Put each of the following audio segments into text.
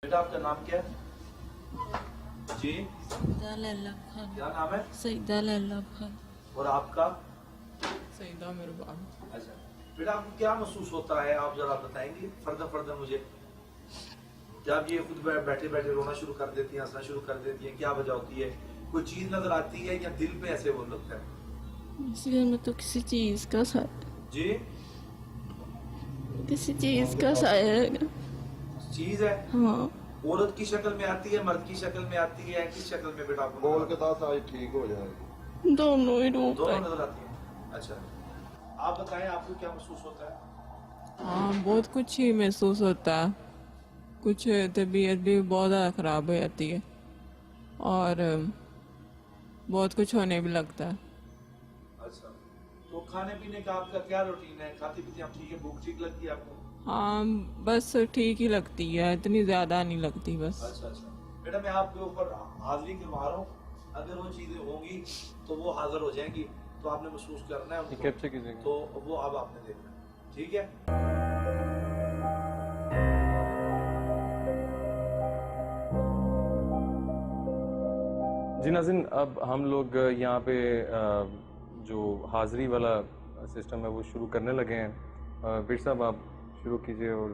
बेटा आपका नाम क्या है जी? सईदा लैला खान। क्या नाम है? सईदा लैला खान। और आपका? सईदा मेहरबान। अच्छा बेटा, आपको क्या महसूस होता है, आप जरा बताएंगे फर्दर मुझे। क्या आप ये खुद बैठे बैठे रोना शुरू कर देती हैं, हंसना शुरू कर देती हैं, क्या वजह होती है? कोई चीज नजर आती है या दिल पे ऐसे वो लगता है? इसलिए मैं तो किसी चीज का जी? किसी चीज का साया है। चीज है? हाँ। औरत की शक्ल में आती है, मर्द की शक्ल में आती है, किस शक्ल में बेटा आपको? बोल के साथ आज ठीक हो जाएगी। दोनों ही रूप दोनों है। नजर आती है। अच्छा, आप बताएं आपको क्या महसूस होता है? हाँ, बहुत कुछ ही महसूस होता है। कुछ तबीयत भी बहुत ज़्यादा ख़राब हो जाती है और बहुत कुछ होने भी लगता है। अच्छा, तो खाने पीने का आपका क्या रूटीन है? खाती पीती आप ठीक है? भूख ठीक लगती है आपको? हाँ, बस ठीक ही लगती है, इतनी ज़्यादा नहीं लगती बस। अच्छा अच्छा बेटा, मैं आपके ऊपर हाजिरी करवा रहा हूँ। अगर वो चीजें होंगी तो वो हाजिर हो जाएंगी, तो आपने महसूस करना है उनको। कैप्चर कीजिएगा। तो वो अब आपने देखना है, ठीक है? जी नाज़रीन, अब हम लोग यहाँ पे जो हाज़िरी वाला सिस्टम है वो शुरू करने लगे हैं। वीर साहब आप शुरू कीजिए और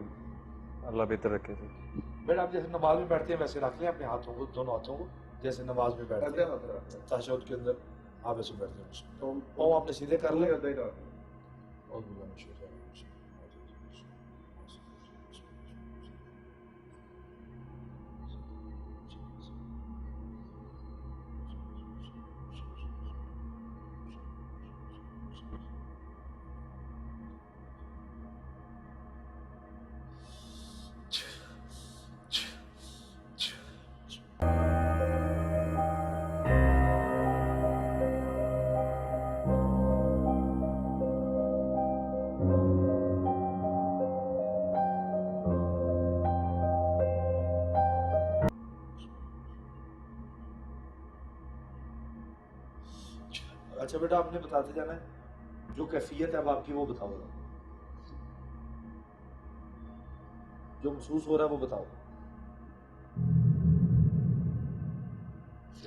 अल्लाह बेहतर रखे। बेटा, आप जैसे नमाज में बैठते हैं वैसे रख लें अपने हाथों को, दोनों हाथों को, जैसे नमाज में बैठते हैं तशहुद के अंदर आप ऐसे बैठते हैं। तो पाँव आपने सीधे कर लें। अच्छा बेटा, आपने बताते जाना है जो कैफियत है अब आपकी, वो बताओ। जो महसूस हो रहा है वो बताओ।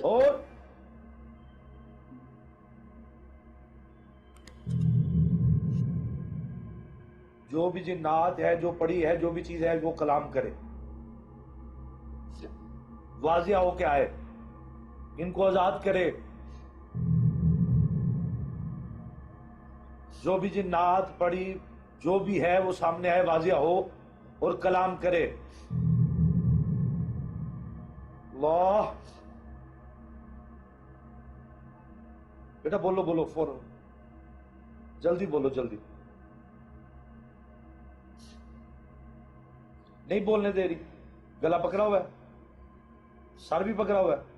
और जो भी जिन्नात है, जो पड़ी है, जो भी चीज है, वो कलाम करे, वाजिया होके आए, इनको आजाद करे। जो भी जिन्नात पड़ी, जो भी है, वो सामने आए, वाजिया हो और कलाम करे। अल्लाह। बेटा बोलो बोलो, फौरन जल्दी बोलो, जल्दी नहीं बोलने दे रही। गला पकड़ा हुआ है, सर भी पकड़ा हुआ है।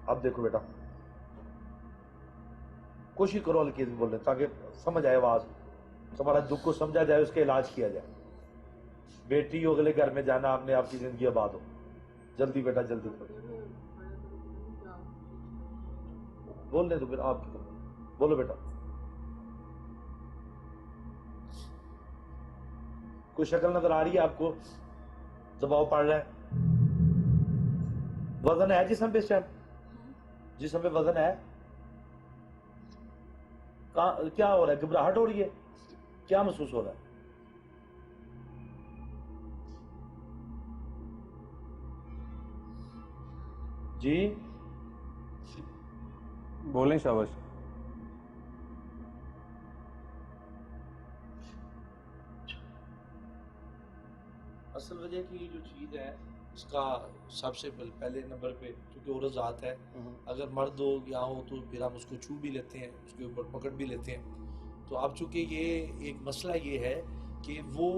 अब देखो बेटा, कोशिश करो हल्की से बोलने, ताकि समझ आए आवाज, तुम्हारा दुख को समझा जाए, उसका इलाज किया जाए। बेटी हो, अगले घर में जाना, आपने आपकी जिंदगी आबाद हो। जल्दी बेटा, जल्दी बोलने दो बेटा, आप बोलो बेटा। कोई शक्ल नजर आ रही है आपको? दबाव पड़ रहा है? वजन है जिसम पे? इस टाइम जिसम पे वजन है? क्या हो रहा है? घबराहट हो रही है? क्या महसूस हो रहा है? जी बोलें शाबाश। असल वजह की जो चीज है, इसका सबसे पहले नंबर पे, क्योंकि औरत जात है, अगर मर्द हो या हो तो फिर हम उसको छू भी लेते हैं, उसके ऊपर पकड़ भी लेते हैं। तो अब चूंकि ये एक मसला ये है कि वो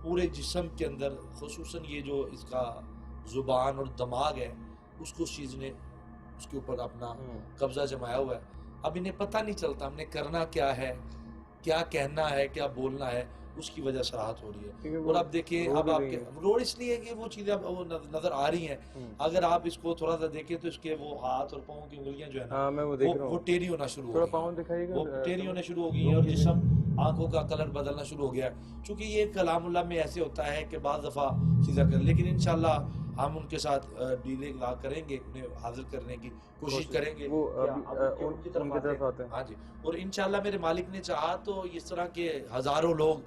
पूरे जिस्म के अंदर, खुसूसन ये जो इसका जुबान और दिमाग है, उसको उस चीज़ ने उसके ऊपर अपना कब्जा जमाया हुआ है। अब इन्हें पता नहीं चलता हमने करना क्या है, क्या कहना है, क्या बोलना है। उसकी वजह से राहत हो रही क्योंकि है। वो और अब देखिए रो अब भी रही आपके है। रोड इसलिए कि वो चीज़ें अब वो नज़र आ रही हैं। अगर आप इसको थोड़ा सा देखें तो इसके वो हाथ और पाँव की उंगलियां जो है ना हाँ मैं वो देख रहा वो हूँ, टेढ़ी होना शुरू हो थोड़ा गई पाँव हैं। दिखाइएगा। वो टेढ़ी होने शुरू हो गई है और जिस्म आंखों का कलर बदलना शुरू हो गया है। चूंकि ये कलामुल्लाह में ऐसे होता है कि बाद दफ़ा सीधा कर, लेकिन इंशाल्लाह हम उनके साथ डीले करेंगे, उन्हें हाजिर करने की कोशिश करेंगे। वो कि अभी आप उनकी तरफ आते हैं। हाँ जी, और इंशाल्लाह मेरे मालिक ने चाहा तो इस तरह के हजारों लोग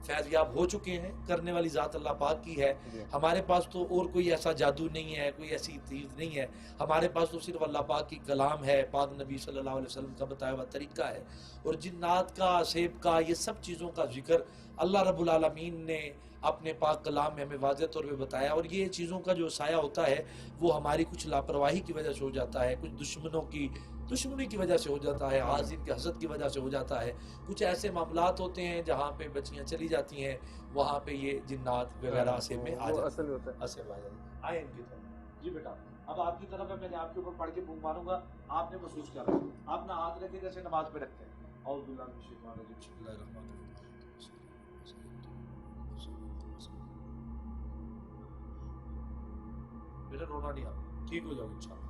फैज़याब हो चुके हैं। करने वाली ज़ात अल्लाह पाक की है। हमारे पास तो और कोई ऐसा जादू नहीं है, कोई ऐसी चीज़ नहीं है। हमारे पास तो सिर्फ अल्लाह पाक की कलाम है, पाक नबी सल्लल्लाहु अलैहि वसल्लम का बताया हुआ तरीका है। और जिन्नात का, सेब का, ये सब चीज़ों का जिक्र अल्लाह रब्बुल आलमीन ने अपने पाक कलाम में हमें वाज़ेह तौर पे बताया। और ये चीज़ों का जो साया होता है वो हमारी कुछ लापरवाही की वजह से हो जाता है, कुछ दुश्मनी की वजह से हो जाता है, हाज़िन के हसद की वजह से हो जाता है। कुछ ऐसे मामलात होते हैं जहाँ पे बच्चियाँ चली जाती हैं, वहाँ पे ये जिन्नात वगैरह से में आ जाते असल होता है। असल आ जाते हैं। आए इनकी तरफ जी बेटा, अब आपकी तरफ है, मैंने आपके ऊपर पढ़ के फूंक मारूंगा, आपने महसूस करना। आप ना हाथ रखे जैसे नमाज पे रखते हैं। औज़ु बिल्लाहि मिनश शैतानिर रजीम, बिस्मिल्लाहिर रहमानिर रहीम। बेटा रोना नहीं, आप ठीक हो जाओगे इंशाल्लाह।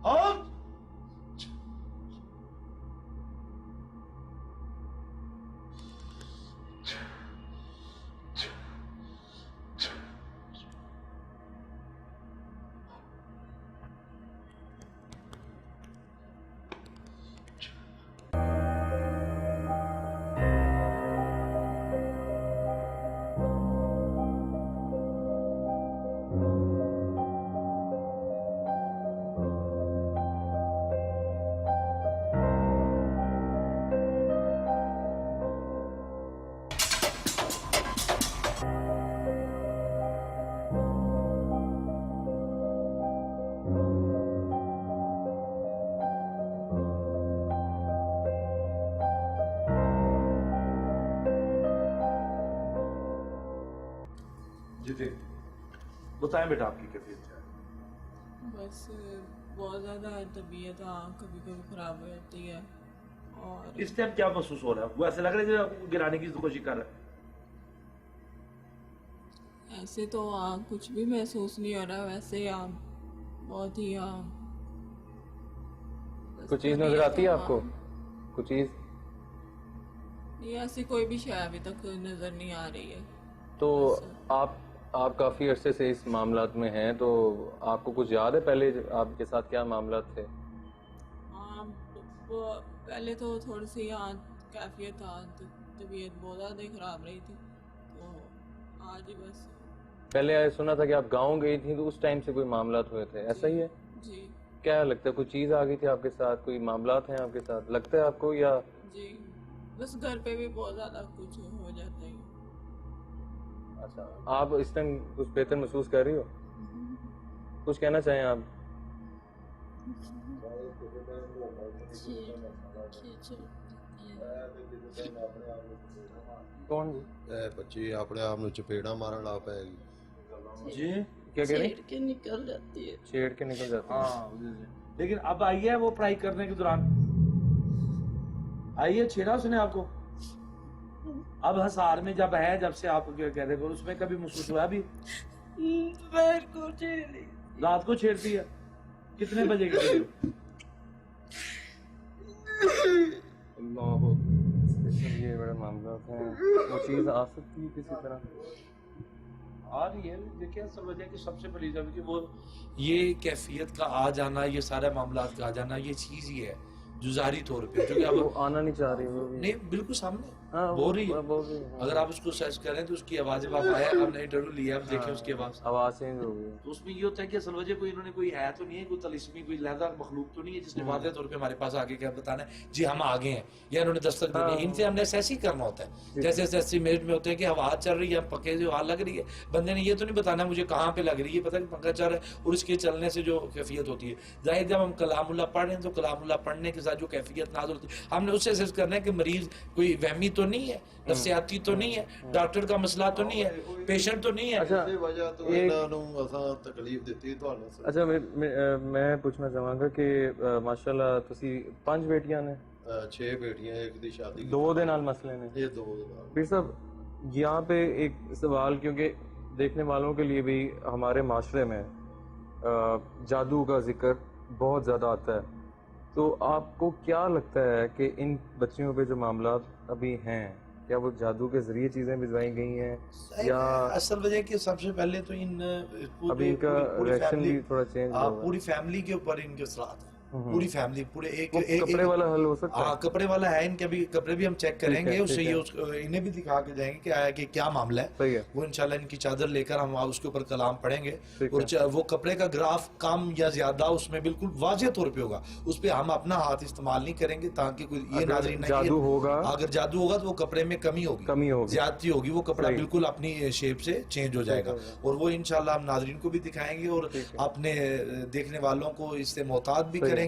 हाँ जी जी, बताएं बेटा आपकी कैफियत क्या है? बस बहुत ज़्यादा तबीयत कभी कभी ख़राब हो जाती है। और इस टाइम क्या महसूस हो रहा है? वो ऐसे लग रहा है जैसे आपको गिराने की कोशिश कर रहा है। ऐसे तो कुछ भी महसूस नहीं हो रहा, वैसे बहुत ही कुछ चीज़ नजर आती है आपको? कुछ चीज़? नहीं, ऐसी कोई भी शय अभी तक नज़र नहीं आ रही है। तो आप काफ़ी अरसे से इस मामलात में हैं, तो आपको कुछ याद है पहले आपके साथ क्या मामलात थे? वो पहले तो थोड़ी सी कैफियत तबीयत बहुत ज़्यादा ख़राब रही थी, तो आज ही बस। पहले सुना था कि आप गांव गई थी, तो उस टाइम से कोई मामलात हुए थे, ऐसा ही है? जी क्या लगता है, कुछ चीज़ आ गई थी आपके साथ, कोई मामलात हैं आपके साथ, लगता है आपको? या जी, बस घर पे भी बहुत ज़्यादा कुछ हो जाता है। अच्छा, आप इस टाइम कुछ बेहतर महसूस कर रही हो? कुछ कहना चाहें आप? कौन जी? बच्ची अपने आप ਨੂੰ ਚਪੇੜਾ ਮਾਰਨ ਲੱਗ ਪੈਗੀ। जी क्या कह रही? छेड़ के निकल जाती है। छेड़ के निकल जाते हैं। हाँ जी, जी। लेकिन अब आई है वो पढ़ाई करने के दौरान आई है, छेड़ा उसने आपको? अब हसार में जब है, जब से आप क्या कह रहे हो, उसमें कभी महसूस हुआ भी? पैर को छेड़ी। रात को छेड़ती है? कितने बजे की छेड़ी? अल्लाह, ये बड़े मामलात हैं। वो चीज़ आ सकती है किसी तरह? आ रही है। देखिए असल वजह की सबसे बड़ी जब कि वो ये कैफियत का आ जाना, ये सारे मामलात का आ जाना, ये चीज़ ही है जो ज़ाहिरी तौर पे, जो कि वो अब आना नहीं चाह रही वो भी। नहीं बिल्कुल सामने हाँ, बोल रही है। बोल रही है, हाँ। अगर आप उसको सर्च करें तो उसकी आवाज़ जब आप आया, हमने इंटरव्यू लिया, आप देखें उसकी आवाज़, आवाज़ चेंज हो गई। तो उसमें ये होता है कि असल वजह कोई इन्होंने कोई है तो नहीं है, कोई तलिस्मी कोई लहदा मखलूक तो नहीं है जिसने वादे तौर पे हमारे पास आके क्या बताना है जी हम आगे हैं, या इन्होंने दस्तक देनी है। इनसे हमने ऐसे ही करना होता है, जैसे जैसे मेरिट में होते हैं कि हवा चल रही है, हम पक्के जो हवा लग रही है, बंदे ने ये तो नहीं बताना मुझे कहाँ पे लग रही है, पता नहीं पंखा चल रहा है, और इसके चलने से जो कैफियत होती है। जाहिर जब हम कलामुल्लाह पढ़ रहे हैं तो कलामुल्लाह पढ़ने के साथ जो कैफियत नाजुल होती है, हमने उससे असेस करना है कि मरीज कोई वहमी तो नहीं है, नफ्सियाती तो नहीं है, डॉक्टर का मसला तो नहीं है, पेशेंट तो नहीं है। अच्छा, इसी वजह तो ਇਹਨਾਂ ਨੂੰ ਅਸਾਂ ਤਕਲੀਫ ਦਿੱਤੀ ਤੁਹਾਨੂੰ ਸਰ। अच्छा मैं पूछना चाहांगा कि माशाल्लाह ਤੁਸੀਂ 5 ਬੇਟੀਆਂ ਨੇ, 6 बेटियां, एक दी शादी ਦੋ ਦੇ ਨਾਲ ਮਸਲੇ ਨੇ। ये 2 ਦੇ ਨਾਲ। फिर साहब यहाँ पे एक सवाल, क्योंकि देखने वालों के लिए भी हमारे माशरे में जादू का जिक्र बहुत ज़्यादा आता है, तो आपको क्या लगता है कि इन बच्चियों पे जो मामला अभी हैं, क्या वो जादू के जरिए चीज़ें भिजवाई गई हैं या असल वजह कि सबसे पहले तो इन अभी इनका रिएक्शन भी थोड़ा चेंज हुआ? पूरी फैमिली के ऊपर इनके असरात है, पूरी फैमिली, पूरे एक कपड़े वाला हल हो सकता है? हाँ, कपड़े वाला है इनके, अभी कपड़े भी हम चेक करेंगे, उससे ये इन्हें भी दिखा के जाएंगे कि आया कि क्या मामला है। सही है। वो इंशाल्लाह इनकी चादर लेकर हम उसके ऊपर कलाम पढ़ेंगे ठीक और वो कपड़े का ग्राफ कम या ज्यादा उसमें बिल्कुल वाज़ेह तौर पे होगा, उस पर हम अपना हाथ इस्तेमाल नहीं करेंगे ताकि कोई ये अगर नाज़रीन जादू होगा, अगर जादू होगा तो वो कपड़े में कमी होगी, ज्यादती होगी, वो कपड़ा सही। बिल्कुल अपनी शेप से चेंज हो जाएगा और वो इंशाल्लाह हम नाज़रीन को भी दिखाएंगे और अपने देखने वालों को इससे मोहतात भी करेंगे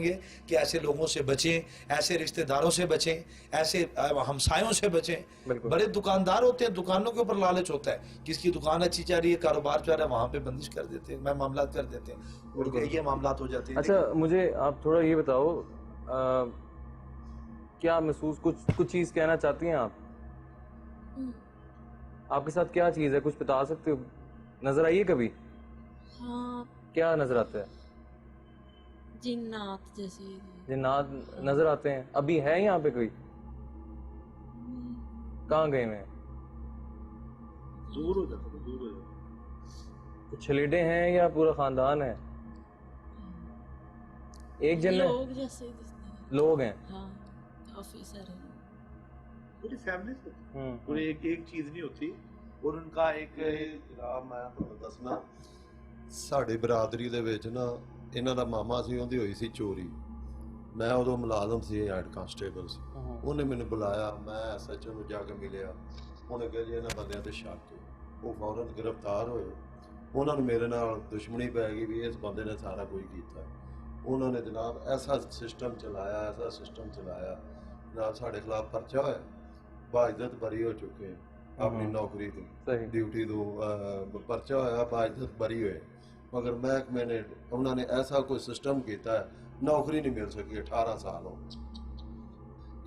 कि ऐसे लोगों से बचें, ऐसे रिश्तेदारों से बचें, ऐसे हमसायों से बचें। बड़े दुकानदार होते हैं, दुकानों के ऊपर लालच होता है, किसकी दुकान अच्छी चल रही है, कारोबार चल रहा है, वहां पे बंदिश कर देते हैं, मैं मामला कर देते हैं और ये मामला हो जाते हैं। अच्छा, मुझे आप थोड़ा ये बताओ, क्या महसूस कुछ चीज़ कहना चाहती हैं आप? आपके साथ क्या चीज़ है, कुछ बता सकते हो? नजर आई है कभी? हाँ, क्या नजर आता है? जिन्नात जैसे। जिन्नात नजर आते हैं? अभी है यहाँ पे कोई? कहाँ गए हुए हैं? दूर हो जाता है, दूर हो जाता कुछ छलेडे हैं या पूरा खानदान है? एक जन है? लोग जैसे दिखते लोग हैं? हाँ, काफी सारे। पूरी फैमिली से पूरी एक चीज नहीं होती और उनका एक ਜਨਾਬ ਮੈਂ ਤੁਹਾਨੂੰ ਦੱਸਣਾ, ਸਾਡੀ ਬਰਾਦਰੀ ਦੇ ਵਿੱਚ ਨਾ ਇਹਨਾਂ ਦਾ ਮਾਮਾ ਸੀ, ਉਹਦੀ ਹੋਈ ਸੀ ਚੋਰੀ। ਮੈਂ ਉਦੋਂ ਮੁਲਾਜ਼ਮ ਸੀ, ਹੈਡ ਕਾਂਸਟੇਬਲ ਸੀ। ਉਹਨੇ ਮੈਨੂੰ ਬੁਲਾਇਆ, ਮੈਂ ਐਸਐਚਓ ਨੂੰ ਜਾ ਕੇ ਮਿਲਿਆ। ਉਹਨੇ ਕਿਹਾ ਜੀ ਇਹਨਾਂ ਬੰਦਿਆਂ ਤੇ ਸ਼ੱਕ ਹੈ। ਉਹ ਫੌਰਨ ਗ੍ਰਿਫਤਾਰ ਹੋਏ। ਉਹਨਾਂ ਨੂੰ ਮੇਰੇ ਨਾਲ ਦੁਸ਼ਮਣੀ ਪੈ ਗਈ ਵੀ ਇਸ ਬੰਦੇ ਨੇ ਸਾਰਾ ਕੁਝ ਕੀਤਾ। ਉਹਨਾਂ ਨੇ ਜਨਾਬ ਐਸਾ ਸਿਸਟਮ ਚਲਾਇਆ ਜਨਾਬ, ਸਾਡੇ ਖਿਲਾਫ ਪਰਚਾ ਹੋਇਆ, ਬਾਇਜ਼ਤ ਬਰੀ ਹੋ ਚੁੱਕੇ हैं अपनी नौकरी तो ड्यूटी तो परचा होया, बाइज्जत बरी हुए, मगर महकमे ने उन्होंने ऐसा कोई सिस्टम किया है, नौकरी नहीं मिल सकी 18 साल हो।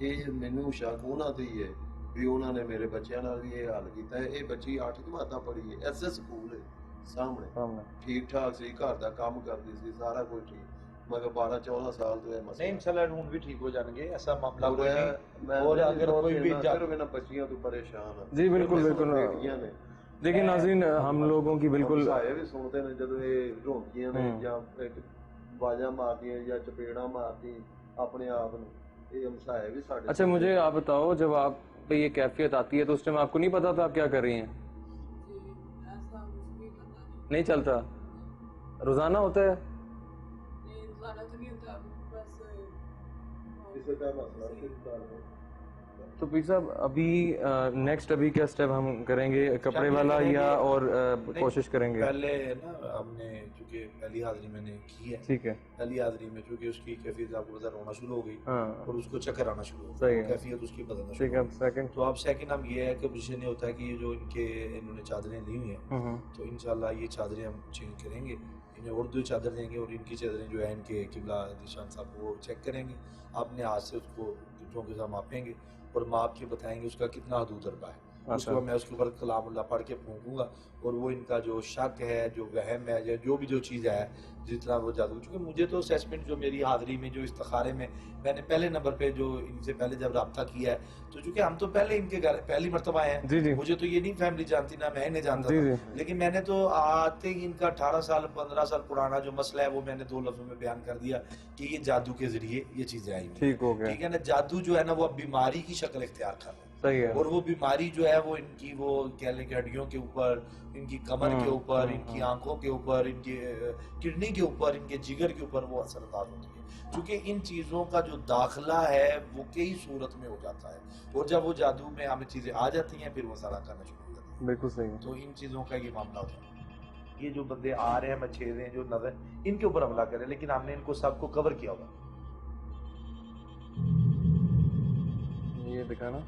ये मैनू शक उन्होंने दी है भी उन्होंने मेरे बच्चों नाल भी ये हाल किया है। ये बच्ची 8 जमात पढ़ी है, ऐसे स्कूल है सामने, ठीक ठाक सी, घर का काम करती सी, सारा कुछ ठीक, मगर 12-14 साल तो है मसला नहीं। इंशाल्लाह रूम भी ठीक हो जाएंगे, ऐसा मामला कोई नहीं। और अगर कोई भी सिर्फ इन बच्चियों तो परेशान है जी, बिल्कुल बिल्कुल। लेकिन नाज़रीन, हम लोगों की बिल्कुल भी सुनते हैं जब ये रोंदियां ने या बाजा मारती या चपेड़ा मारती अपने आप में, ये हमसाए भी साढ़े। अच्छा, मुझे आप बताओ, जब आप पे ये कैफियत आती है तो उस टाइम आपको नहीं पता था आप क्या कर रही हैं? नहीं चलता? रोजाना होता है? तो पीर साहब, अभी नेक्स्ट अभी क्या स्टेप हम करेंगे, कपड़े वाला या और कोशिश करेंगे? पहले ना हमने चूंकि पहली हाजिरी मैंने की है, ठीक है, पहली हाजिरी में चूंकि उसकी कैफियत आपको पता रोना शुरू हो गई और उसको चक्कर आना शुरू हो गया, कैफियत उसकी बदलना शुरू हो गई। सेकंड तो अब सेकंड हम ये है कि पोजीशन ये होता है कि जो इन्होंने चादरें ली हुई हैं, तो इंशाल्लाह ये चादरें हम चेंज करेंगे, इन्हें उर्दू चादर देंगे और इनकी चादरें जो है इनके किबला निशान साहब वो चेक करेंगे, अपने हाथ से उसको कितनों के साथ मापेंगे और माप के बताएंगे उसका कितना हदूद अरबा है। उसको मैं उसके ऊपर कलामुल्लाह पढ़ के फूंकूंगा और वो इनका जो शक है, जो वहम है, या जो भी जो चीज़ है, जितना वो जादू, क्योंकि मुझे तो असेसमेंट जो मेरी हाज़िरी में जो इस्तिखारे में मैंने पहले नंबर पे जो इनसे पहले जब रब्ता किया है, तो चूंकि हम तो पहले इनके घर पहली मरतबा आए हैं, मुझे तो ये नहीं फैमिली जानती, ना मैं इन्हें जानता था, लेकिन मैंने तो आते ही इनका 18 साल 15 साल पुराना जो मसला है वो मैंने 2 लफ्जों में बयान कर दिया कि ये जादू के जरिए ये चीज़ें आई, ठीक हो गया, ठीक है ना। जादू जो है ना वो अब बीमारी की शक्ल इख्तियार कर रहा है, सही है, और वो बीमारी जो है वो इनकी वो कह लें कि हड्डियों के ऊपर, इनकी कमर के ऊपर, इनकी आंखों के ऊपर, इनकी किडनी के ऊपर, इनके जिगर के ऊपर वो असरदार होती है, क्योंकि इन चीज़ों का जो दाखिला है वो कई सूरत में हो जाता है और जब वो जादू में हमें चीज़ें आ जाती हैं फिर वो सारा करना शुरू हो जाता है। बिल्कुल सही। तो इन चीज़ों का ये मामला होता है, ये जो बंदे आ रहे हैं मछेरे जो नजर इनके ऊपर हमला करें, लेकिन हमने इनको सबको कवर किया हुआ, ये दिखाना।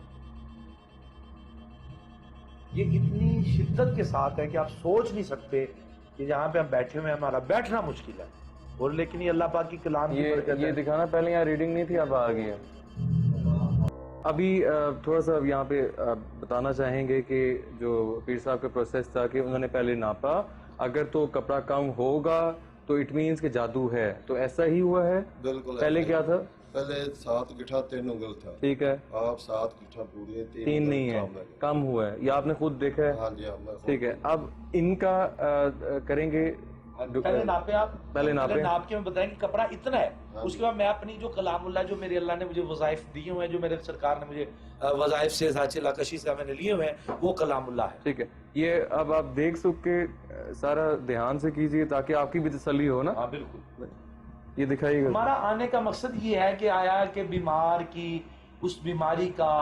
ये इतनी शिद्दत के साथ है कि आप सोच नहीं सकते कि जहाँ पे हम बैठे हुए हैं हमारा बैठना मुश्किल है, और लेकिन ये अल्लाह पाक की कलाम की बरकत ये है। दिखाना। पहले यहाँ रीडिंग नहीं थी, अब आ गई है। अभी थोड़ा सा यहाँ पे बताना चाहेंगे कि जो पीर साहब का प्रोसेस था कि उन्होंने पहले नापा, अगर तो कपड़ा कम होगा तो इट मीन्स कि जादू है, तो ऐसा ही हुआ है। बिल्कुल पहले ऐसा क्या ही। था? पहले 7 गिठा 3 उंगल था। ठीक है, आप 7 गिठा पूरी 3 3 नहीं है, कम हुआ है, ये आपने खुद देखा है। हाँ जी, हाँ, मैं खुद ठीक है, अब इनका करेंगे। पहले नापे आप, पहले नापे। नाप के मैं बताएंगे कपड़ा इतना है। हाँ उसके बाद मैं अपनी जो कलामुल्लाह जो मेरे अल्लाह ने मुझे वज़ाइफ दिए हुए हैं, जो मेरे सरकार ने मुझे वज़ाइफ से साचिला कशी से मैंने लिए हुए हैं, वो कलामुल्लाह है। ठीक है, ये अब आप देख सके सारा ध्यान से कीजिए ताकि आपकी भी तसल्ली हो ना। हाँ बिल्कुल। ये दिखाइएगा। हमारा आने का मकसद ये है कि आया कि बीमार की उस बीमारी का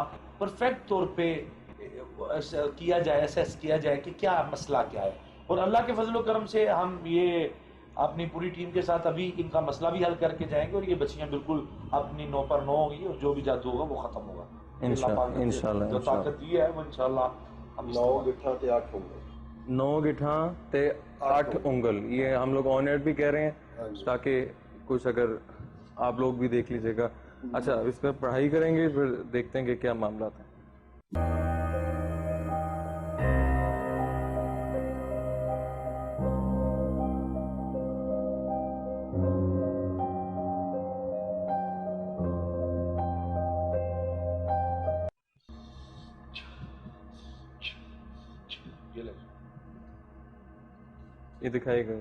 परफेक्ट तौर पे किया जाए, असेस किया जाए कि क्या मसला क्या है, और अल्लाह के फजल करम से हम ये अपनी पूरी टीम के साथ अभी इनका मसला भी हल करके जाएंगे, और ये बच्चियां बिल्कुल अपनी 9 पर 9 होगी, और जो भी जादू होगा वो खत्म होगा इंशाल्लाह। जो ताकत दी है वो इंशाल्लाह हम 9 गिठा ते 8 उंगल। 9 गिठा ते 8 उंगल, ये हम लोग ऑन एयर भी कह रहे हाँ हैं जी। ताकि कुछ अगर आप लोग भी देख लीजिएगा। अच्छा, इसमें पढ़ाई करेंगे, फिर देखते हैं कि क्या मामला था। ये ले। ये दिखाइएगा।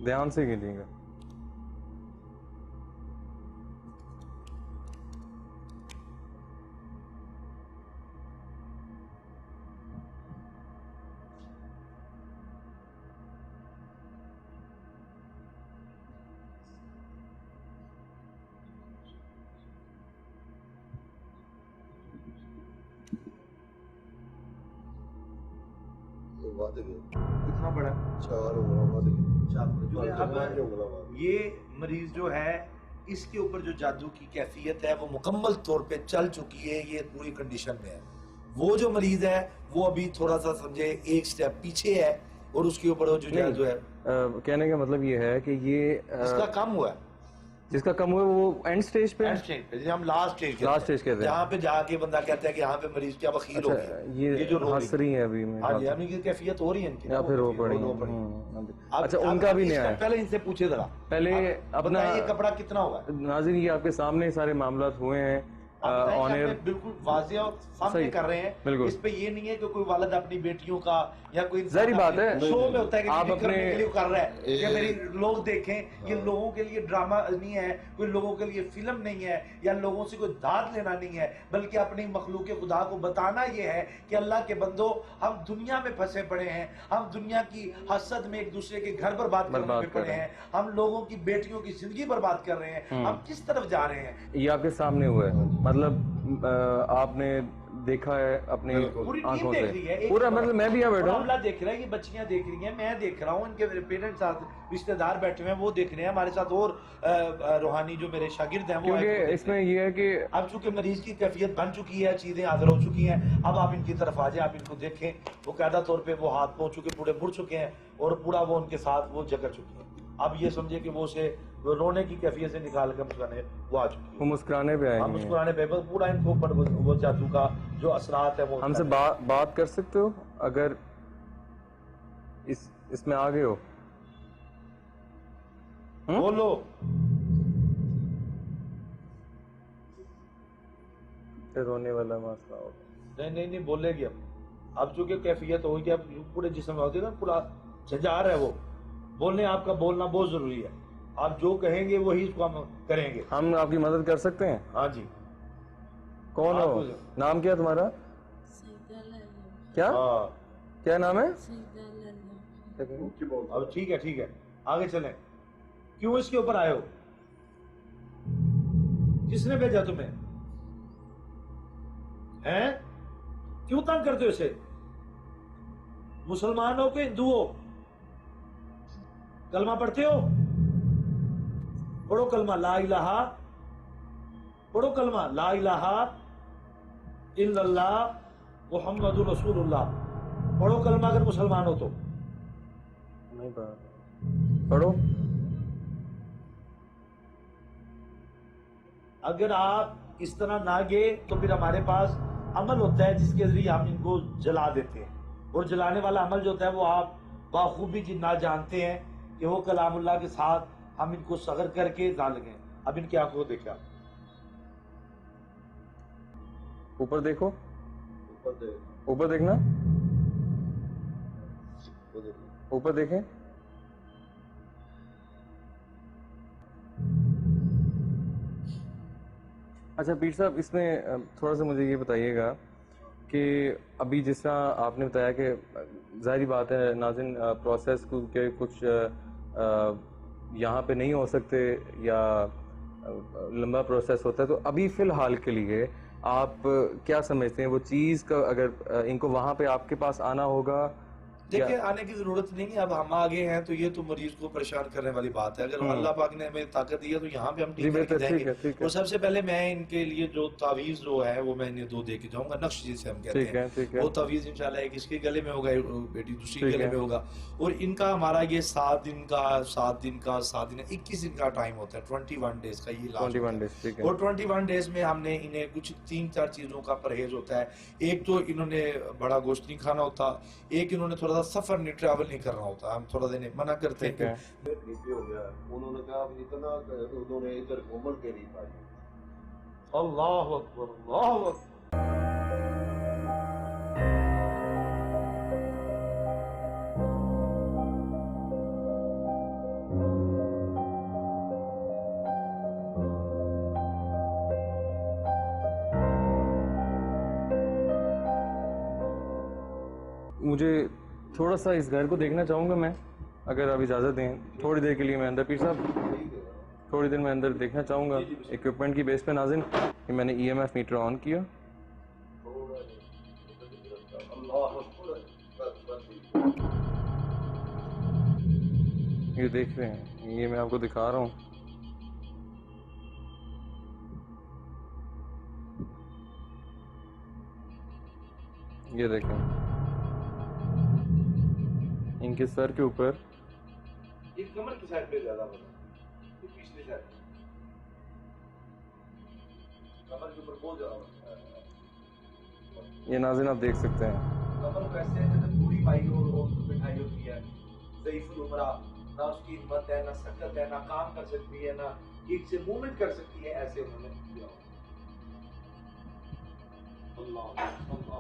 ध्यान से कीजिएगा। वध गए कितना बड़ा 4 उंगल वध गए। जो है अब 5 उंगल वध ये मरीज जो है इसके ऊपर जो जादू की कैफियत है वो मुकम्मल तौर पे चल चुकी है, ये पूरी कंडीशन में है। वो जो मरीज है वो अभी थोड़ा सा समझे एक स्टेप पीछे है, और उसके ऊपर वो जो जादू है कहने का मतलब ये है कि ये इसका कम हुआ है, जिसका कम हुआ है वो एंड स्टेज पे है? एंड स्टेज पे, जिसे हम लास्ट स्टेज लास्ट स्टेज कहते हैं। जहाँ पे जाके बंदा कहता है कि यहाँ पे मरीज क्या बखीर हो अच्छा, गया, ये जो रो हंस रही है अभी में। हाँ जी, यानी कि कैफियत हो रही है इनकी, या फिर रो पड़ी। अच्छा, उनका भी नहीं आया। पहले इनसे पूछे जरा, पहले अपना ये कपड़ा कितना होगा। नाज़रीन, ये आपके सामने सारे मामला हुए हैं ऑन एयर, बिल्कुल वाज़ेह और सामने सही, कर रहे हैं। बिल्कुल। इस पे ये नहीं है कि कोई वालिद अपनी बेटियों का या कोई इंसान ज़ाहिर बात अपने है। शो में होता है कि आप आप करने अपने- के लिए कर रहा है कि ये- मेरी लोग देखें। ये लोगों के लिए ड्रामा नहीं है, कोई लोगों के लिए फिल्म नहीं है, या लोगों से कोई दाद लेना नहीं है, बल्कि अपनी मखलूक खुदा को बताना ये है कि अल्लाह के बंदो, हम दुनिया में फंसे पड़े हैं, हम दुनिया की हसद में एक दूसरे के घर बर्बाद करने बर्बाद में कर पड़े रहे हैं, हम लोगों की बेटियों की जिंदगी बर्बाद कर रहे हैं, हम किस तरफ जा रहे हैं। ये आपके सामने हुआ है, मतलब आपने देखा है अपनी पूरी टीम आंखों देख रही है, से एक पूरा, मतलब मैं भी यहाँ बैठा हूँ। मामला देख रहा है, ये बच्चियां देख रही हैं, मैं देख रहा हूँ, इनके पेरेंट्स साथ रिश्तेदार बैठे हुए हैं, वो देख रहे हैं, हमारे साथ और रूहानी जो मेरे शागिर्द हैं वो क्योंकि आए, वो देख इसमें रहे हैं। ये है कि अब चूंकि मरीज की कैफियत बन चुकी है, चीजें हाजिर हो चुकी हैं, अब आप इनकी तरफ आ जाए, आप इनको देखें, वो कायदा तौर पे वो हाथ पहुंच चुके, पूरे मुड़ चुके हैं, और पूरा वो उनके साथ वो जकड़ चुकी हैं। अब ये समझे कि वो उसे वो रोने की कैफियत से निकाल कर मुस्कुराने वो आ चुकी है। वो मुस्कुराने पे आए हम हैं। मुस्कुराने पे बस पूरा इनको ऊपर वो जादू का जो असरात है वो हमसे बात कर सकते हो अगर इसमें आ गए हो? बोलो। रोने वाला मसला हो। नहीं बोलेगी अब चूंकि कैफियत हो गई, अब पूरे जिस्म में होती है ना, पूरा झंझार है वो, बोलने आपका बोलना बहुत जरूरी है, आप जो कहेंगे वही इसको हम करेंगे। हम आपकी मदद कर सकते हैं? हाँ जी। कौन हो? नाम क्या तुम्हारा? सईदा लल्ला। क्या हाँ क्या नाम है? सईदा लल्ला। अब ठीक है, आगे चलें। क्यों इसके ऊपर आए हो? किसने भेजा तुम्हें? हैं? क्यों तंग करते हो इसे? मुसलमान हो कि हिंदू हो? कलमा पढ़ते हो? पढ़ो कलमा ला इलाहा, पढ़ो कलमा ला इलाहा इल्लल्लाह मुहम्मदुर रसूलुल्लाह। पढ़ो कलमा अगर मुसलमान हो तो। नहीं पढ़ो। अगर आप इस तरह ना गए तो फिर हमारे पास अमल होता है जिसके जरिए हम इनको जला देते हैं, और जलाने वाला अमल जो होता है वो आप बाखूबी जितना जानते हैं कि वो कलामुल्लाह के साथ हम इनको सगर करके डाल गए। अब इनकी आंखों को देखा, ऊपर देखो, ऊपर देखना, ऊपर देखें। अच्छा पीर साहब, इसमें थोड़ा सा मुझे ये बताइएगा कि अभी जिस तरह आपने बताया कि जाहिर बात है नाज़रीन, प्रोसेस के कुछ यहाँ पे नहीं हो सकते या लंबा प्रोसेस होता है, तो अभी फ़िलहाल के लिए आप क्या समझते हैं वो चीज़ का, अगर इनको वहाँ पे आपके पास आना होगा? देखिए आने की जरूरत नहीं है, अब हम आगे हैं तो ये तो मरीज को परेशान करने वाली बात है। अगर अल्लाह पाक ने हमें ताकत दी है तो यहाँ पे हम ठीक करके जाएंगे। और सबसे पहले मैं इनके लिए जो तावीज़ जो है वो मैं इन्हें 2 दे के जाऊंगा, नक्श जिसे हम कहते हैं। वो तावीज़ इंशाल्लाह एक इसके गले में होगा, बेटी दूसरी गले में होगा। और इनका हमारा ये 7 दिन का 21 दिन का टाइम होता है, 21 डेज का ये लास्ट। 21 डेज। और 21 डेज में हमने इन्हें कुछ 3-4 चीजों का परहेज होता है। एक तो इन्होंने बड़ा गोश्त नहीं खाना होता, एक इन्होंने थोड़ा सफर नहीं, ट्रैवल नहीं करना होता, हम थोड़ा देने मना करते हैं। उन्होंने कहा इतना उन्होंने इधर घूमन के नहीं पाई। अल्लाह अकबर, अल्लाह अकबर। मुझे थोड़ा सा इस घर को देखना चाहूँगा मैं, अगर आप इजाज़त दें थोड़ी देर के लिए। मैं अंदर, पीर साहब थोड़ी देर मैं अंदर देखना चाहूँगा इक्विपमेंट की बेस पे। नाज़रीन कि मैंने EMF मीटर ऑन किया, ये देख रहे हैं, ये मैं आपको दिखा रहा हूँ। ये देखें इनके सर के ऊपर, ये कमर की साइड पे ज्यादा बना, ये पिछली साइड कमर के ऊपर बहुत ज्यादा बना। ये नाज़रीन आप देख सकते हैं। कमर वैसे है जैसे पूरी पाई और बिठाई होती है, ज़ईफ़ुल उमरा, ना उसकी हिम्मत है, ना सकत है, ना काम कर सकती है, ना ठीक से मूवमेंट कर सकती है, ऐसे उन्होंने किया। अल्लाह अल्लाह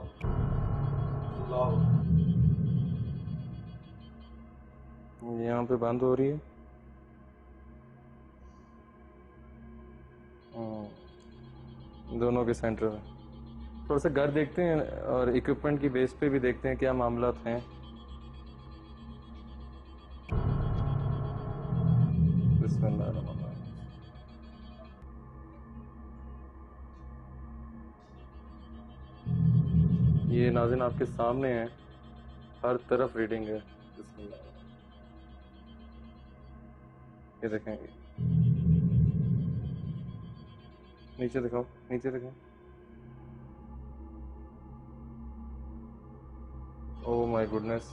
अल्लाह। यहाँ पे बंद हो रही है। दोनों के सेंटर में थोड़ा सा घर देखते हैं और इक्विपमेंट की बेस पे भी देखते हैं क्या मामला हैं। ये नाज़रीन आपके सामने है, हर तरफ रीडिंग है। ये देखेंगे, नीचे दिखाओ, नीचे दिखाओ। Oh my goodness,